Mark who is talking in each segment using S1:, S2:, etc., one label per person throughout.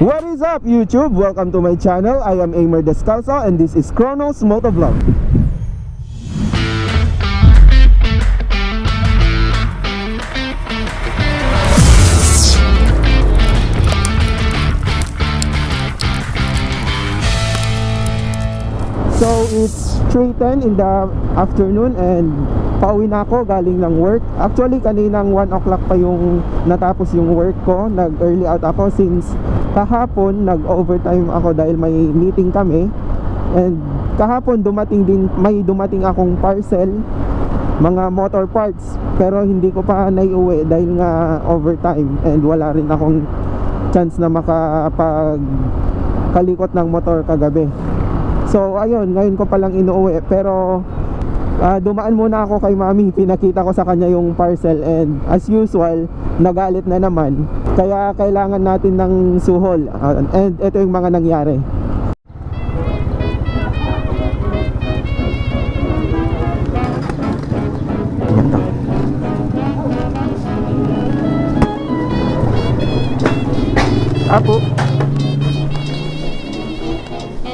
S1: What is up YouTube? Welcome to my channel. I am Aimer Descalzo and this is Chronos Motovlog. So it's 3:10 in the afternoon and pauwi na ako galing ng work. Actually kaninang 1 o'clock pa yung natapos yung work ko. Nag-early out ako since kahapon nag-overtime ako dahil may meeting kami. And kahapon may dumating akong parcel, mga motor parts, pero hindi ko pa naiuwi dahil nga overtime and wala rin akong chance na makapagkalikot ng motor kagabi. So ayun, ngayon ko palang inuuwi. Pero dumaan muna ako kay mami, pinakita ko sa kanya yung parcel and as usual, nagalit na naman. Kaya kailangan natin ng suhol and ito yung mga nangyari. Apo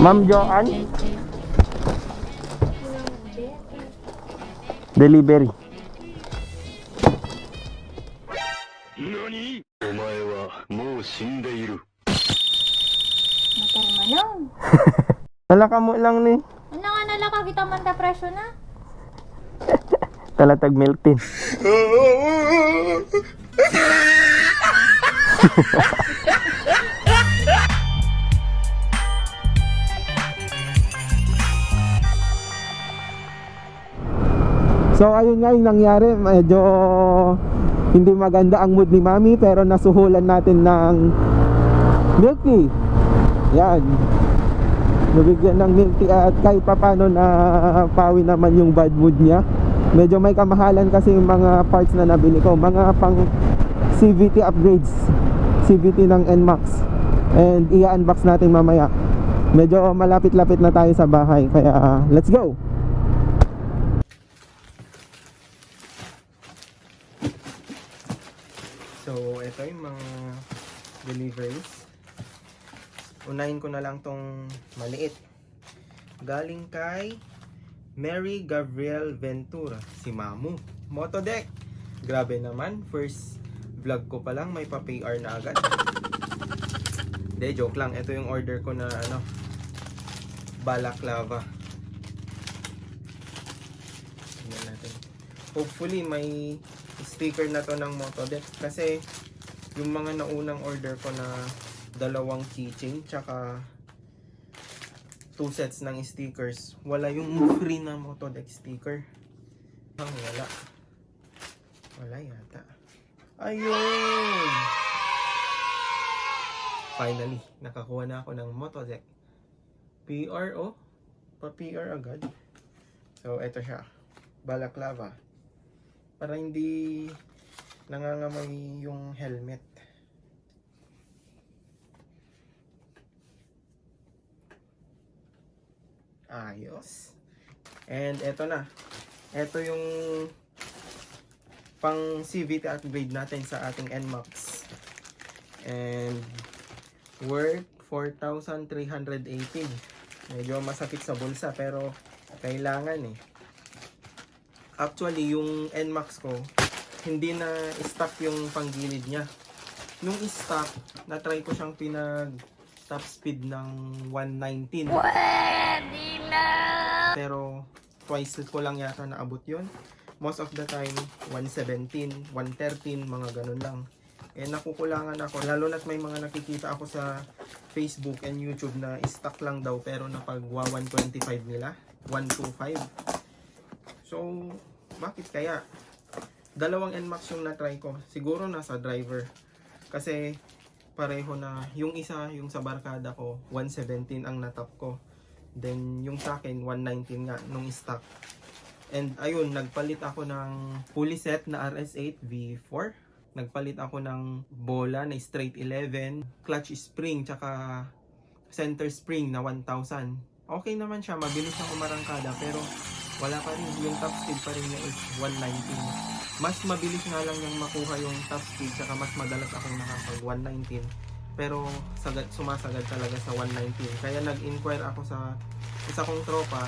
S1: Ma'am Joanne, delivery.
S2: NANI? お前はもう死んでいる。
S3: Motor manong.
S1: Nalaka mo lang ni.
S3: Ano nga nalaka kita man ta presyo na?
S1: Talatag milk tin. So ayun nga yung nangyari, medyo hindi maganda ang mood ni mami pero nasuhulan natin ng milk tea. Yan, nabigyan ng milk tea at kahit papano na pawi naman yung bad mood niya. Medyo may kamahalan kasi yung mga parts na nabili ko, mga pang CVT upgrades, CVT ng NMAX, and i-unbox natin mamaya. Medyo malapit-lapit na tayo sa bahay kaya let's go. So, ito yung mga deliveries. Unahin ko na lang tong maliit. Galing kay Mary Gabriel Ventura, si Mamu. Motodeck. Grabe naman, first vlog ko pa lang, may pa-PR na agad. Hindi, joke lang. Ito yung order ko na balaclava. Tingnan natin. Hopefully may sticker na to ng Motodeck kasi yung mga naunang order ko na dalawang keychain tsaka 2 sets ng stickers, wala yung free na Motodeck sticker. Wala yata. Ayun, finally nakakuha na ako ng Motodeck PR. Pa PR agad. So eto siya, balaclava, para hindi nangangamay yung helmet. Ayos. And eto na. Eto yung pang CVT upgrade natin sa ating NMAX. And worth 4,318. Medyo masakit sa bulsa pero kailangan eh. Actually, yung NMAX ko, hindi na stock yung panggilid niya. Nung stock, na-try ko siyang top speed ng 119.
S3: Pwede na!
S1: Pero, twice ko lang yata naabot yun. Most of the time, 117, 113, mga ganun lang. Eh, nakukulangan ako. Lalo na't may mga nakikita ako sa Facebook and YouTube na stock lang daw, pero napagwa 125 nila. 125. So, bakit kaya? Dalawang NMAX yung na-try ko. Siguro nasa driver. Kasi pareho na. Yung isa, yung sa barkada ko, 117 ang natap ko. Then, yung sa akin, 119 nga nung stock. And ayun, nagpalit ako ng fully set na RS8 V4. Nagpalit ako ng bola na straight 11, clutch spring, tsaka center spring na 1,000. Okay naman siya, mabilis siyang umarangkada, pero wala pa rin, yung top speed pa rin niya is 119. Mas mabilis nga lang yung makuha yung top speed, tsaka mas madalas akong nakapag 119 pero sumasagad talaga sa 119. Kaya nag-inquire ako sa isa kong tropa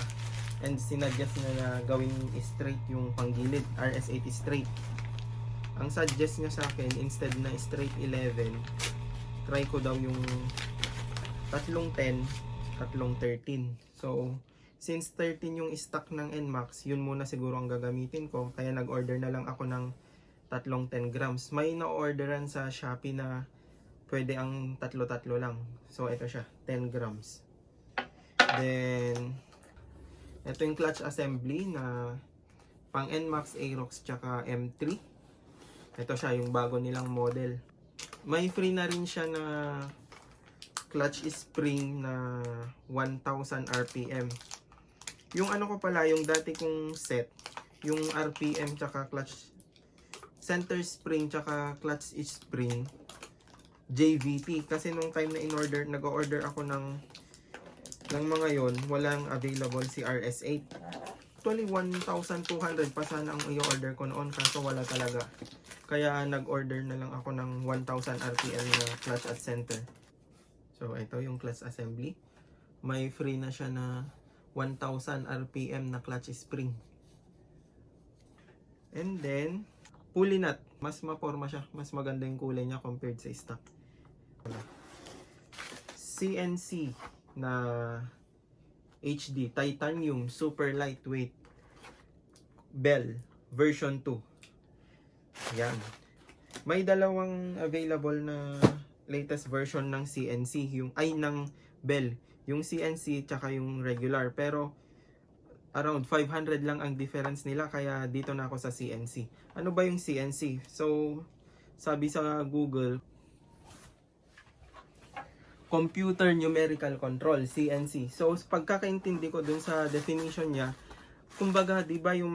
S1: and sinuggest niya na gawing straight yung panggilid, RS80 straight. Ang suggest niya sa akin, instead na straight 11, try ko daw yung 310, 313. So, since 13 yung stock ng NMAX, yun muna siguro ang gagamitin ko. Kaya nag-order na lang ako ng 310 grams. May na-orderan sa Shopee na pwede ang 3-3 lang. So, ito siya, 10 grams. Then, ito yung clutch assembly na pang NMAX, Aerox, tsaka M3. Ito siya, yung bago nilang model. May free na rin siya na clutch spring na 1000 RPM. Yung ano ko pala, yung dati kong set, yung RPM tsaka clutch center spring tsaka clutch spring JVT. Kasi nung time na in-order, nag-order ako ng mga yon, walang available si RS8. Actually 1,200 pa sana ang i-order ko noon, kaso wala talaga. Kaya nag-order na lang ako ng 1000 RPM na clutch at center. So ito yung clutch assembly. May free na siya na 1000 RPM na clutch spring. And then pulley nut, mas maporma siya, mas maganda yung kulay niya compared sa stock. CNC na HD titanium super lightweight bell version 2. Yan. May dalawang available na latest version ng CNC, yung ng bell, yung CNC tsaka yung regular, pero around 500 lang ang difference nila, kaya dito na ako sa CNC. Ano ba yung CNC? So, sabi sa Google, Computer Numerical Control, CNC. So, pagkakaintindi ko dun sa definition niya, kumbaga, di ba yung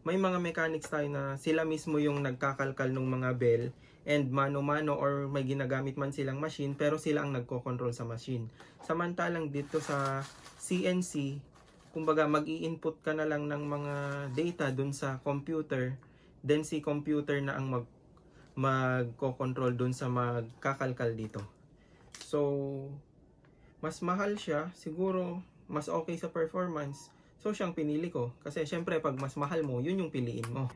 S1: may mga mechanics tayo na sila mismo yung nagkakalkal ng mga bell and mano-mano or may ginagamit man silang machine, pero sila ang nagko-control sa machine. Samantalang dito sa CNC, kumbaga mag-i-input ka na lang ng mga data dun sa computer, then si computer na ang magko-control dun sa magkakalkal dito. So, mas mahal siya, siguro mas okay sa performance. So, siyang pinili ko. Kasi syempre, pag mas mahal mo, yun yung piliin mo.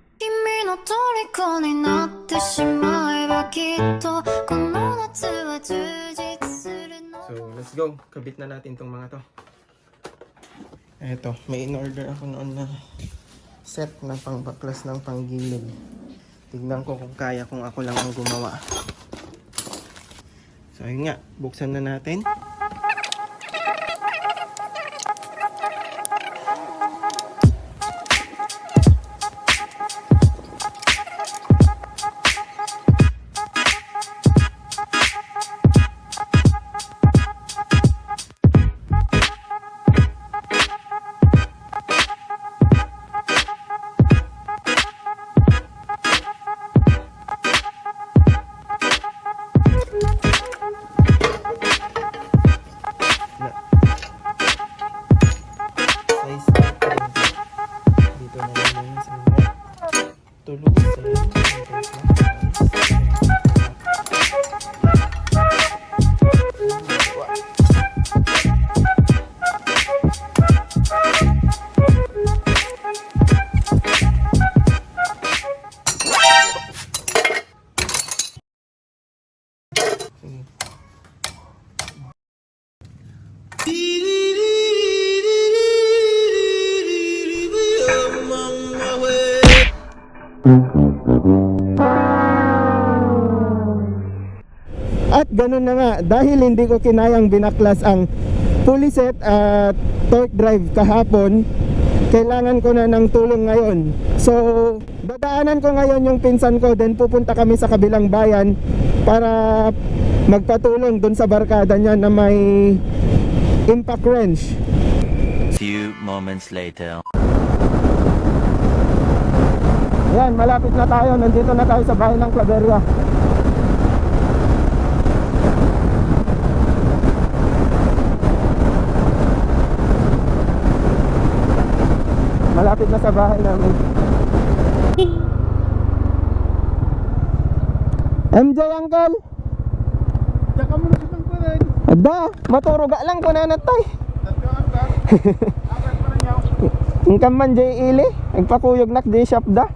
S1: So, let's go. Kabit na natin tong mga to. Eto, may in-order ako noon na set na pang-baklas ng panggilid. Tignan ko kung kaya, kung ako lang ang gumawa. So, ayun nga. Buksan na natin. At ganun na nga, dahil hindi ko kinayang binaklas ang pulley set at torque drive kahapon, kailangan ko na ng tulong ngayon. So, dadaanan ko ngayon yung pinsan ko, then pupunta kami sa kabilang bayan para magpatulong dun sa barkada niya na may impact wrench.
S4: Few moments later.
S1: Yan, malapit na tayo. Nandito na tayo sa bahay ng Claveria. Malapit na sa bahay namin. MJ, uncle!
S5: Diyan ka muna sa tangkulan.
S1: Ada, maturuga lang ko na natay.
S5: Tatlo ka. Apat pa rin yaw.
S1: Ingkam man jay ili, nagpakuyog nak di shop da.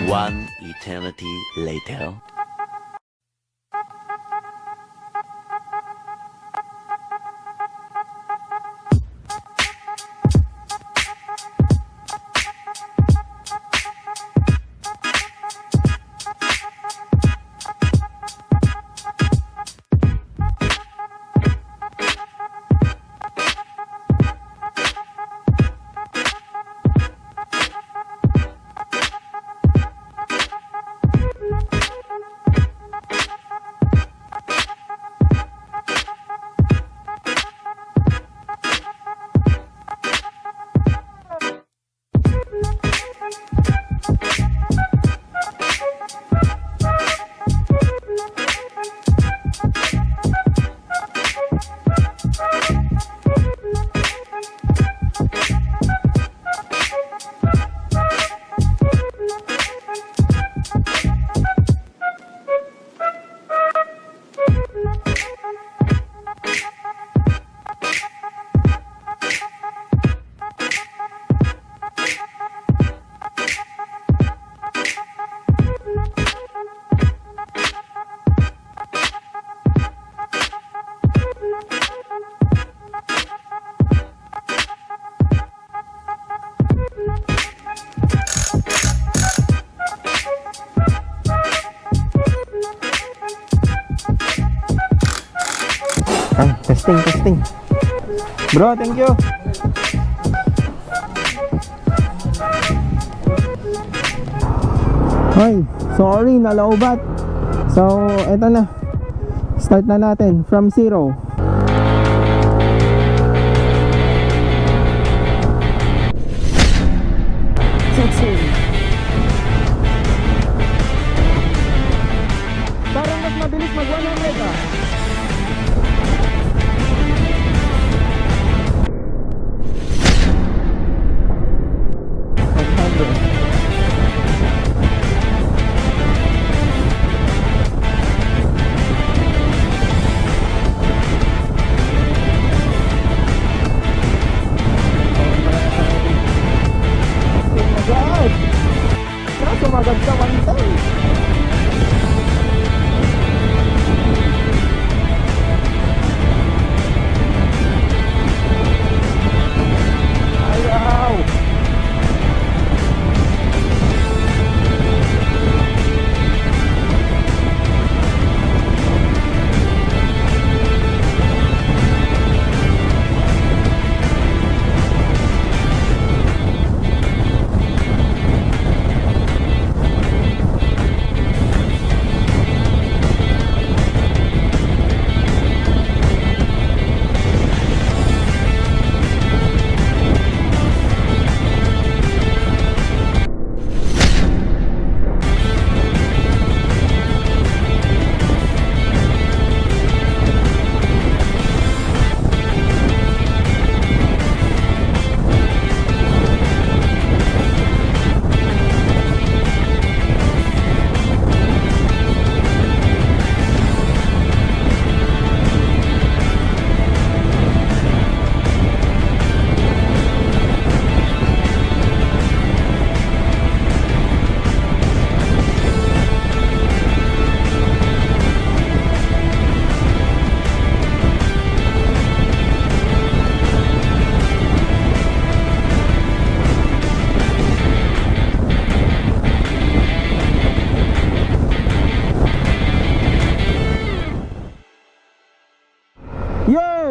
S4: One eternity later.
S1: Testing. Bro, thank you. Hoy, sorry, nalaubat. So, eto na. Start na natin from 0. Parang mas mabilis mag 100 ah.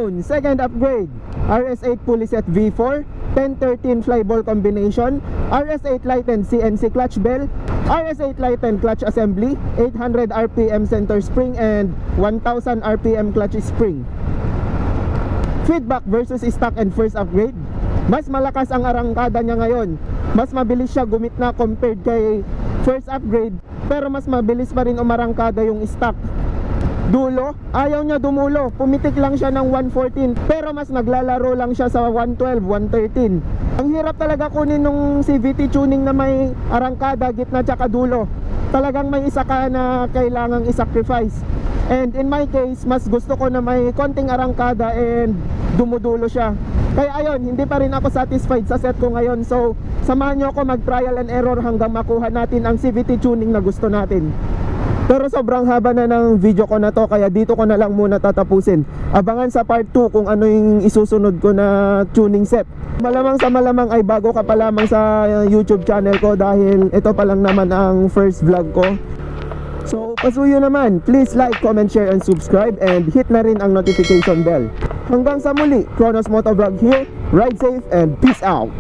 S1: Ayun, second upgrade. RS8 pulley set V4, 10-13 flyball combination, RS8 lightened CNC clutch bell, RS8 lightened clutch assembly, 800 RPM center spring and 1000 RPM clutch spring. Feedback versus stock and first upgrade. Mas malakas ang arangkada niya ngayon. Mas mabilis siya gumitna compared kay first upgrade, pero mas mabilis pa rin umarangkada yung stock. Dulo, ayaw niya dumulo. Pumitik lang siya ng 114, pero mas naglalaro lang siya sa 112, 113. Ang hirap talaga kunin nung CVT tuning na may arangkada, gitna tsaka dulo. Talagang may isa ka na kailangang i-sacrifice. And in my case, mas gusto ko na may konting arangkada and dumudulo siya. Kaya ayun, hindi pa rin ako satisfied sa set ko ngayon. So, samahan nyo ako mag-trial and error hanggang makuha natin ang CVT tuning na gusto natin. Pero sobrang haba na ng video ko na to, kaya dito ko na lang muna tatapusin. Abangan sa part 2 kung ano yung isusunod ko na tuning set. Malamang sa malamang ay bago ka pa lamang sa YouTube channel ko, dahil ito pa lang naman ang first vlog ko. So pasuyo naman, please like, comment, share, and subscribe, and hit na rin ang notification bell. Hanggang sa muli, Kronos Motovlog here. Ride safe and peace out.